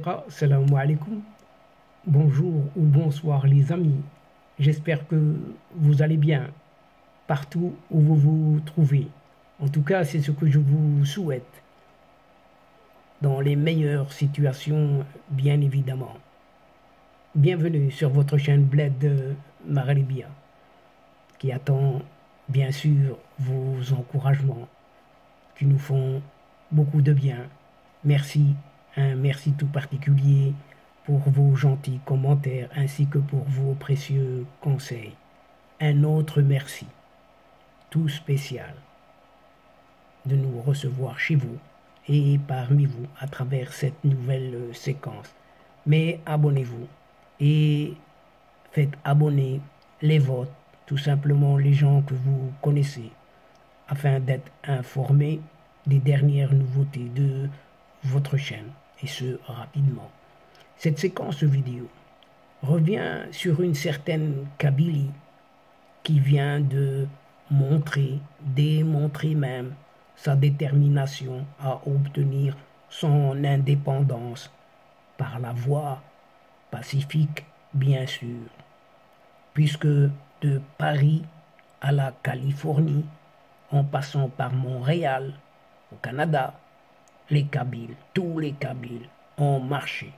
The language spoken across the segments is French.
Khaira, salam alaikum. Bonjour ou bonsoir les amis. J'espère que vous allez bien partout où vous vous trouvez. En tout cas, c'est ce que je vous souhaite. Dans les meilleures situations, bien évidemment. Bienvenue sur votre chaîne Bled Maghribia, qui attend bien sûr vos encouragements, qui nous font beaucoup de bien. Merci, un merci tout particulier pour vos gentils commentaires ainsi que pour vos précieux conseils. Un autre merci, tout spécial, de nous recevoir chez vous et parmi vous à travers cette nouvelle séquence. Mais abonnez-vous et faites abonner les vôtres, tout simplement les gens que vous connaissez, afin d'être informés des dernières nouveautés de votre chaîne, et ce rapidement. Cette séquence vidéo revient sur une certaine Kabylie qui vient de montrer, démontrer même sa détermination à obtenir son indépendance par la voie pacifique, bien sûr, puisque de Paris à la Californie, en passant par Montréal, au Canada, les Kabyles, tous les Kabyles ont marché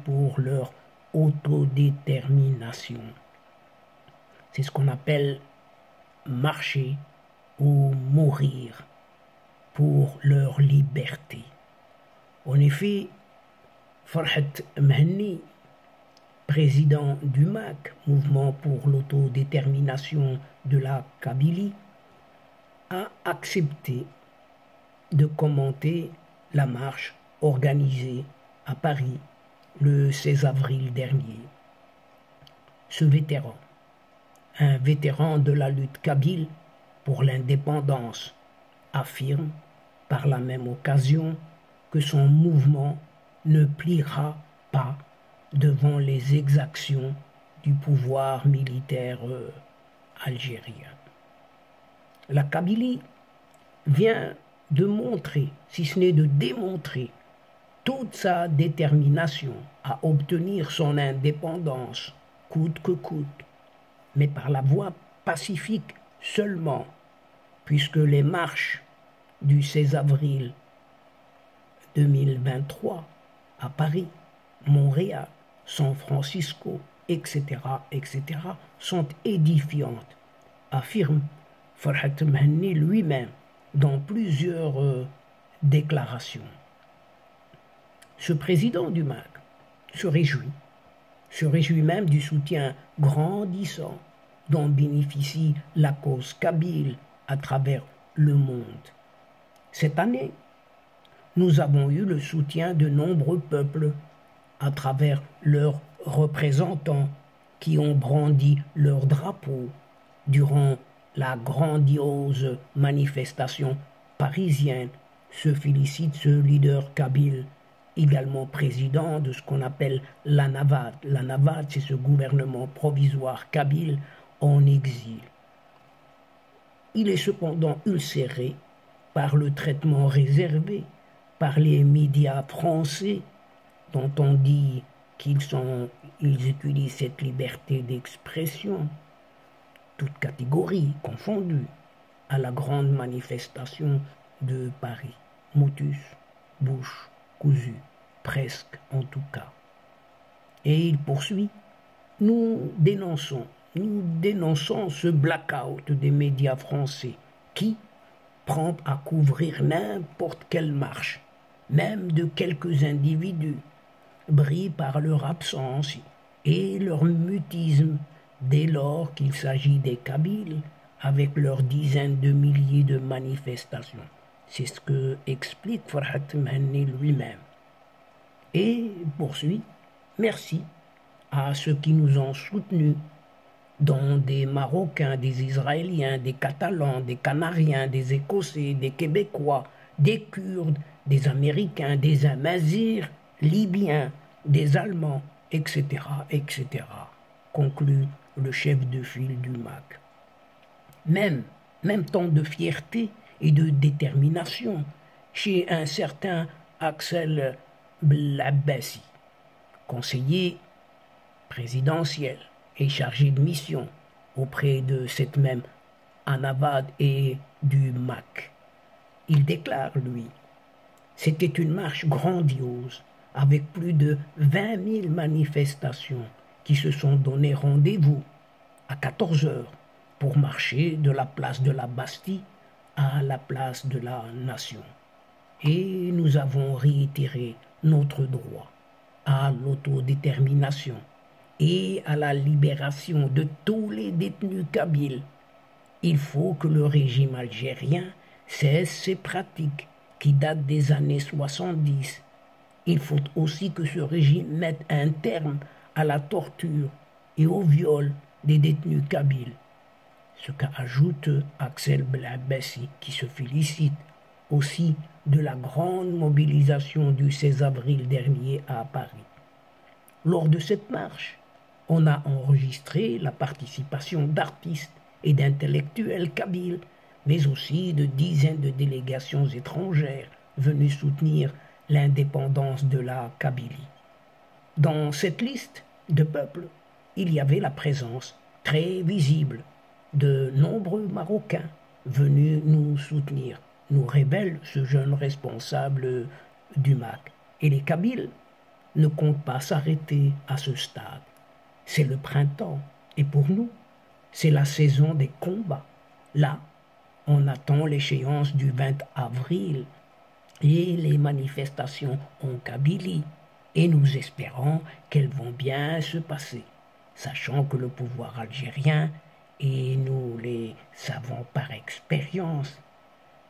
pour leur autodétermination. C'est ce qu'on appelle marcher ou mourir pour leur liberté. En effet, Farhat Mhenni, président du MAC, Mouvement pour l'autodétermination de la Kabylie, a accepté de commenter la marche organisée à Paris le 16 avril dernier. Ce vétéran, un vétéran de la lutte kabyle pour l'indépendance, affirme par la même occasion que son mouvement ne pliera pas devant les exactions du pouvoir militaire algérien. La Kabylie vient de montrer, si ce n'est de démontrer, toute sa détermination à obtenir son indépendance, coûte que coûte, mais par la voie pacifique seulement, puisque les marches du 16 avril 2023 à Paris, Montréal, San Francisco, etc., etc., sont édifiantes, affirme Farhat Mhenni lui-même dans plusieurs déclarations. Ce président du MAC se réjouit même du soutien grandissant dont bénéficie la cause kabyle à travers le monde. Cette année, nous avons eu le soutien de nombreux peuples à travers leurs représentants qui ont brandi leur drapeau durant la grandiose manifestation parisienne, se félicite ce leader kabyle, également président de ce qu'on appelle la NAVAD. La NAVAD, c'est ce gouvernement provisoire kabyle en exil. Il est cependant ulcéré par le traitement réservé par les médias français, dont on dit qu'ils utilisent cette liberté d'expression, toutes catégories confondues, à la grande manifestation de Paris. Motus, bouche cousue, presque en tout cas. Et il poursuit, nous dénonçons ce blackout des médias français qui, prompts à couvrir n'importe quelle marche, même de quelques individus, brillent par leur absence et leur mutisme dès lors qu'il s'agit des Kabyles avec leurs dizaines de milliers de manifestations. C'est ce que explique Farhat Mhenni lui-même. Et poursuit, merci à ceux qui nous ont soutenus, dont des Marocains, des Israéliens, des Catalans, des Canariens, des Écossais, des Québécois, des Kurdes, des Américains, des Amazirs, Libyens, des Allemands, etc., etc., conclut le chef de file du MAC. Même tant de fierté et de détermination chez un certain Axel Blabbasi, conseiller présidentiel et chargé de mission auprès de cette même Anavad et du MAC. Il déclare, lui, c'était une marche grandiose avec plus de 20 000 manifestations qui se sont donné rendez-vous à 14 heures pour marcher de la place de la Bastille à la place de la Nation. Et nous avons réitéré notre droit à l'autodétermination et à la libération de tous les détenus kabyles. Il faut que le régime algérien cesse ses pratiques qui datent des années 70. Il faut aussi que ce régime mette un terme à la torture et au viol des détenus kabyles. Ce qu'ajoute Axel Blabbasi, qui se félicite aussi de la grande mobilisation du 16 avril dernier à Paris. Lors de cette marche, on a enregistré la participation d'artistes et d'intellectuels kabyles, mais aussi de dizaines de délégations étrangères venues soutenir l'indépendance de la Kabylie. Dans cette liste de peuples, il y avait la présence très visible de nombreux Marocains venus nous soutenir, nous révèle ce jeune responsable du MAC. Et les Kabyles ne comptent pas s'arrêter à ce stade. C'est le printemps, et pour nous, c'est la saison des combats. Là, on attend l'échéance du 20 avril et les manifestations en Kabylie, et nous espérons qu'elles vont bien se passer, sachant que le pouvoir algérien, et nous les savons par expérience,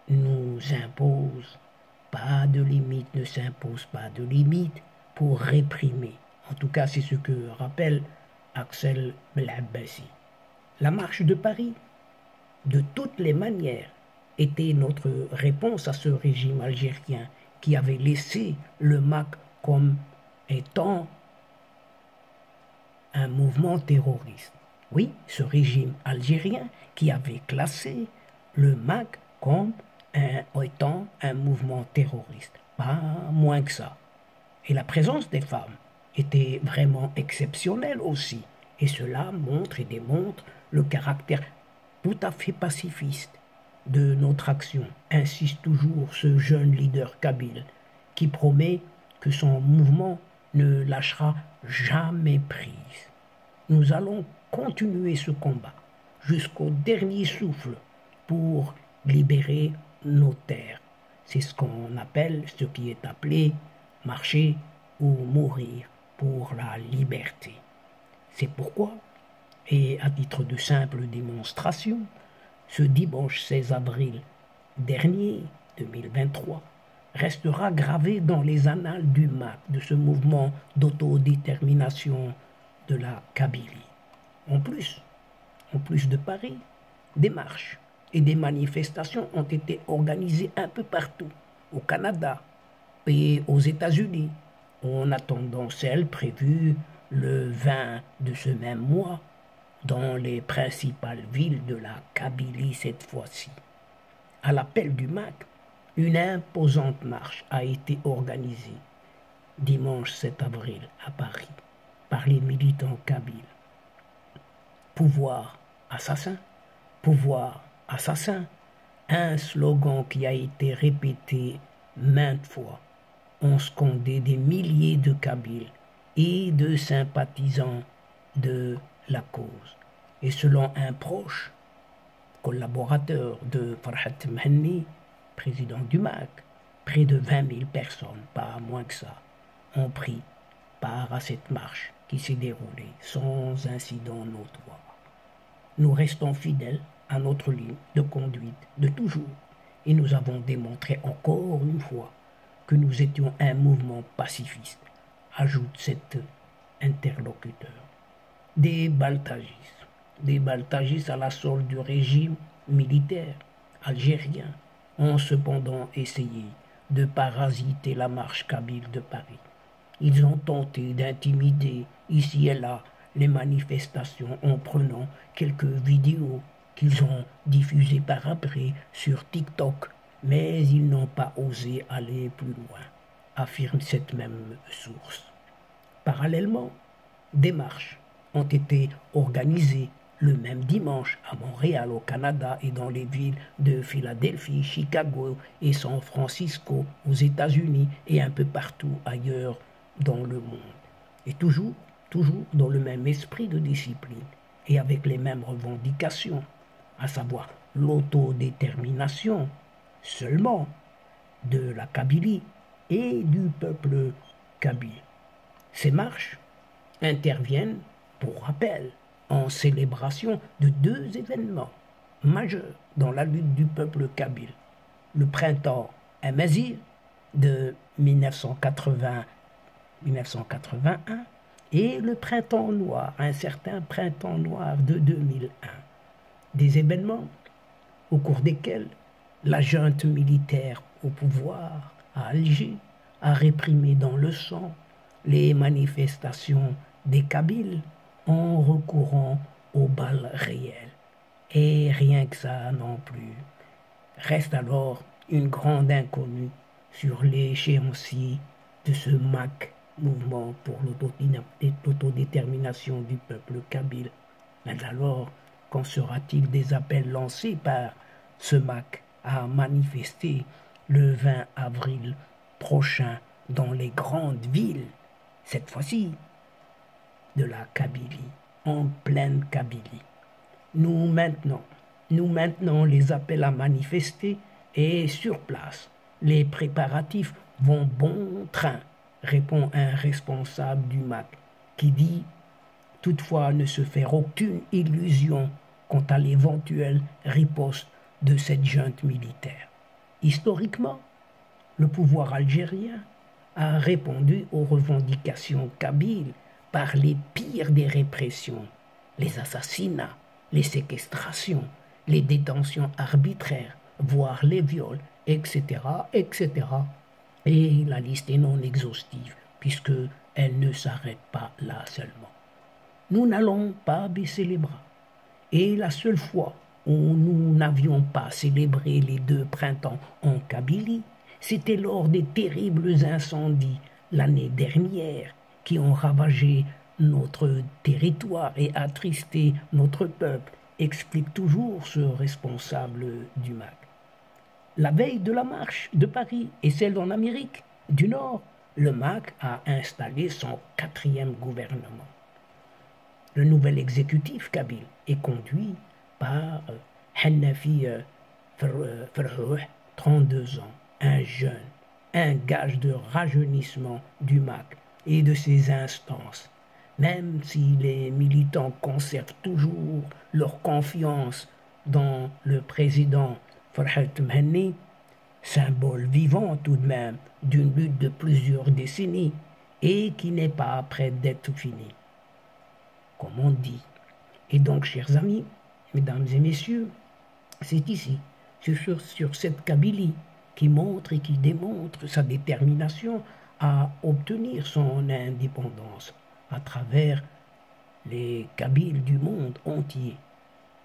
nous impose pas de limite, ne s'impose pas de limite pour réprimer. En tout cas, c'est ce que rappelle Axel Blabbasi. La marche de Paris, de toutes les manières, était notre réponse à ce régime algérien qui avait laissé le MAC comme étant un mouvement terroriste. Oui, ce régime algérien qui avait classé le MAC comme étant un mouvement terroriste. Pas moins que ça. Et la présence des femmes était vraiment exceptionnelle aussi. Et cela montre et démontre le caractère tout à fait pacifiste de notre action, insiste toujours ce jeune leader kabyle qui promet que son mouvement ne lâchera jamais prise. Nous allons continuer ce combat jusqu'au dernier souffle pour libérer nos terres. C'est ce qu'on appelle, ce qui est appelé marcher ou mourir pour la liberté. C'est pourquoi, et à titre de simple démonstration, ce dimanche 16 avril dernier, 2023, restera gravé dans les annales du MAC, de ce mouvement d'autodétermination de la Kabylie. En plus de Paris, des marches et des manifestations ont été organisées un peu partout, au Canada et aux États-Unis, en attendant celles prévues le 20 de ce même mois dans les principales villes de la Kabylie cette fois-ci. À l'appel du MAC, une imposante marche a été organisée dimanche 7 avril à Paris par les militants kabyles. Pouvoir assassin, pouvoir assassin, un slogan qui a été répété maintes fois, ont scandé des milliers de Kabyles et de sympathisants de la cause. Et selon un proche collaborateur de Farhat Mhenni, président du MAC, près de 20 000 personnes, pas moins que ça, ont pris part à cette marche qui s'est déroulée sans incident notoire. Nous restons fidèles à notre ligne de conduite de toujours et nous avons démontré encore une fois que nous étions un mouvement pacifiste, ajoute cet interlocuteur. Des baltagistes à la solde du régime militaire algérien ont cependant essayé de parasiter la marche kabyle de Paris. Ils ont tenté d'intimider ici et là les manifestations en prenant quelques vidéos qu'ils ont diffusées par après sur TikTok, mais ils n'ont pas osé aller plus loin. affirme cette même source. Parallèlement, des marches ont été organisées le même dimanche à Montréal, au Canada, et dans les villes de Philadelphie, Chicago et San Francisco, aux États-Unis, et un peu partout ailleurs dans le monde. Et toujours dans le même esprit de discipline et avec les mêmes revendications, à savoir l'autodétermination seulement de la Kabylie et du peuple kabyle. Ces marches interviennent, pour rappel, en célébration de deux événements majeurs dans la lutte du peuple kabyle. Le printemps Amazigh de 1981 et le printemps noir, un certain printemps noir de 2001. Des événements au cours desquels la junte militaire au pouvoir à Alger a réprimé dans le sang les manifestations des Kabyles en recourant aux balles réelles. Et rien que ça non plus. Reste alors une grande inconnue sur l'échéancier de ce MAC, mouvement pour l'autodétermination du peuple kabyle. Mais alors, quand sera-t-il des appels lancés par ce MAC à manifester le 20 avril prochain dans les grandes villes, cette fois-ci de la Kabylie, en pleine Kabylie. Nous maintenons les appels à manifester et sur place, les préparatifs vont bon train, répond un responsable du MAC qui dit toutefois ne se faire aucune illusion quant à l'éventuelle riposte de cette junte militaire. Historiquement, le pouvoir algérien a répondu aux revendications kabyles par les pires des répressions, les assassinats, les séquestrations, les détentions arbitraires, voire les viols, etc., etc. Et la liste est non exhaustive, puisqu'elle ne s'arrête pas là seulement. Nous n'allons pas baisser les bras. Et la seule fois où nous n'avions pas célébré les deux printemps en Kabylie, c'était lors des terribles incendies l'année dernière qui ont ravagé notre territoire et attristé notre peuple, explique toujours ce responsable du MAC. La veille de la marche de Paris et celle en Amérique du Nord, le MAC a installé son 4e gouvernement. Le nouvel exécutif kabyle est conduit par Hannafi Ferrouh, 32 ans, un jeune, un gage de rajeunissement du MAC et de ses instances, même si les militants conservent toujours leur confiance dans le président Farhat Mhenni, symbole vivant tout de même d'une lutte de plusieurs décennies et qui n'est pas près d'être finie, comme on dit. Et donc, chers amis, mesdames et messieurs, c'est ici, sur cette Kabylie, qui montre et qui démontre sa détermination à obtenir son indépendance à travers les Kabyles du monde entier,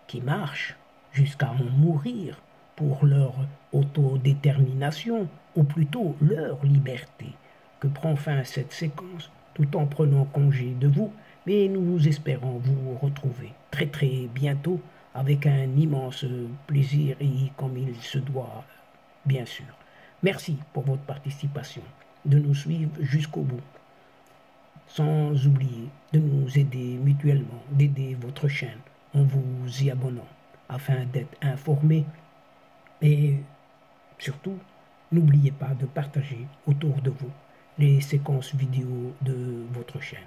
qui marchent jusqu'à en mourir pour leur autodétermination, ou plutôt leur liberté, que prend fin cette séquence, tout en prenant congé de vous, mais nous espérons vous retrouver très très bientôt avec un immense plaisir et comme il se doit, bien sûr. Merci pour votre participation, de nous suivre jusqu'au bout, sans oublier de nous aider mutuellement, d'aider votre chaîne en vous y abonnant, afin d'être informé et surtout, n'oubliez pas de partager autour de vous les séquences vidéo de votre chaîne.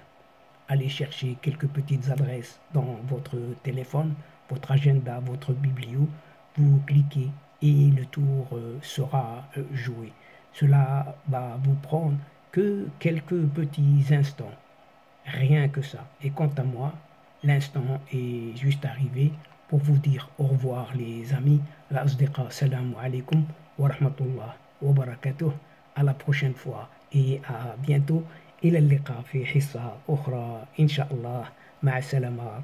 Allez chercher quelques petites adresses dans votre téléphone, votre agenda, votre biblio, vous cliquez et le tour sera joué. Cela va vous prendre que quelques petits instants, rien que ça. Et quant à moi, l'instant est juste arrivé pour vous dire au revoir les amis. L'asdiqa, salam alaikum wa rahmatullah wa barakatuh. À la prochaine fois et à bientôt. إلى اللقاء في حصة أخرى إن شاء الله. مع السلامة.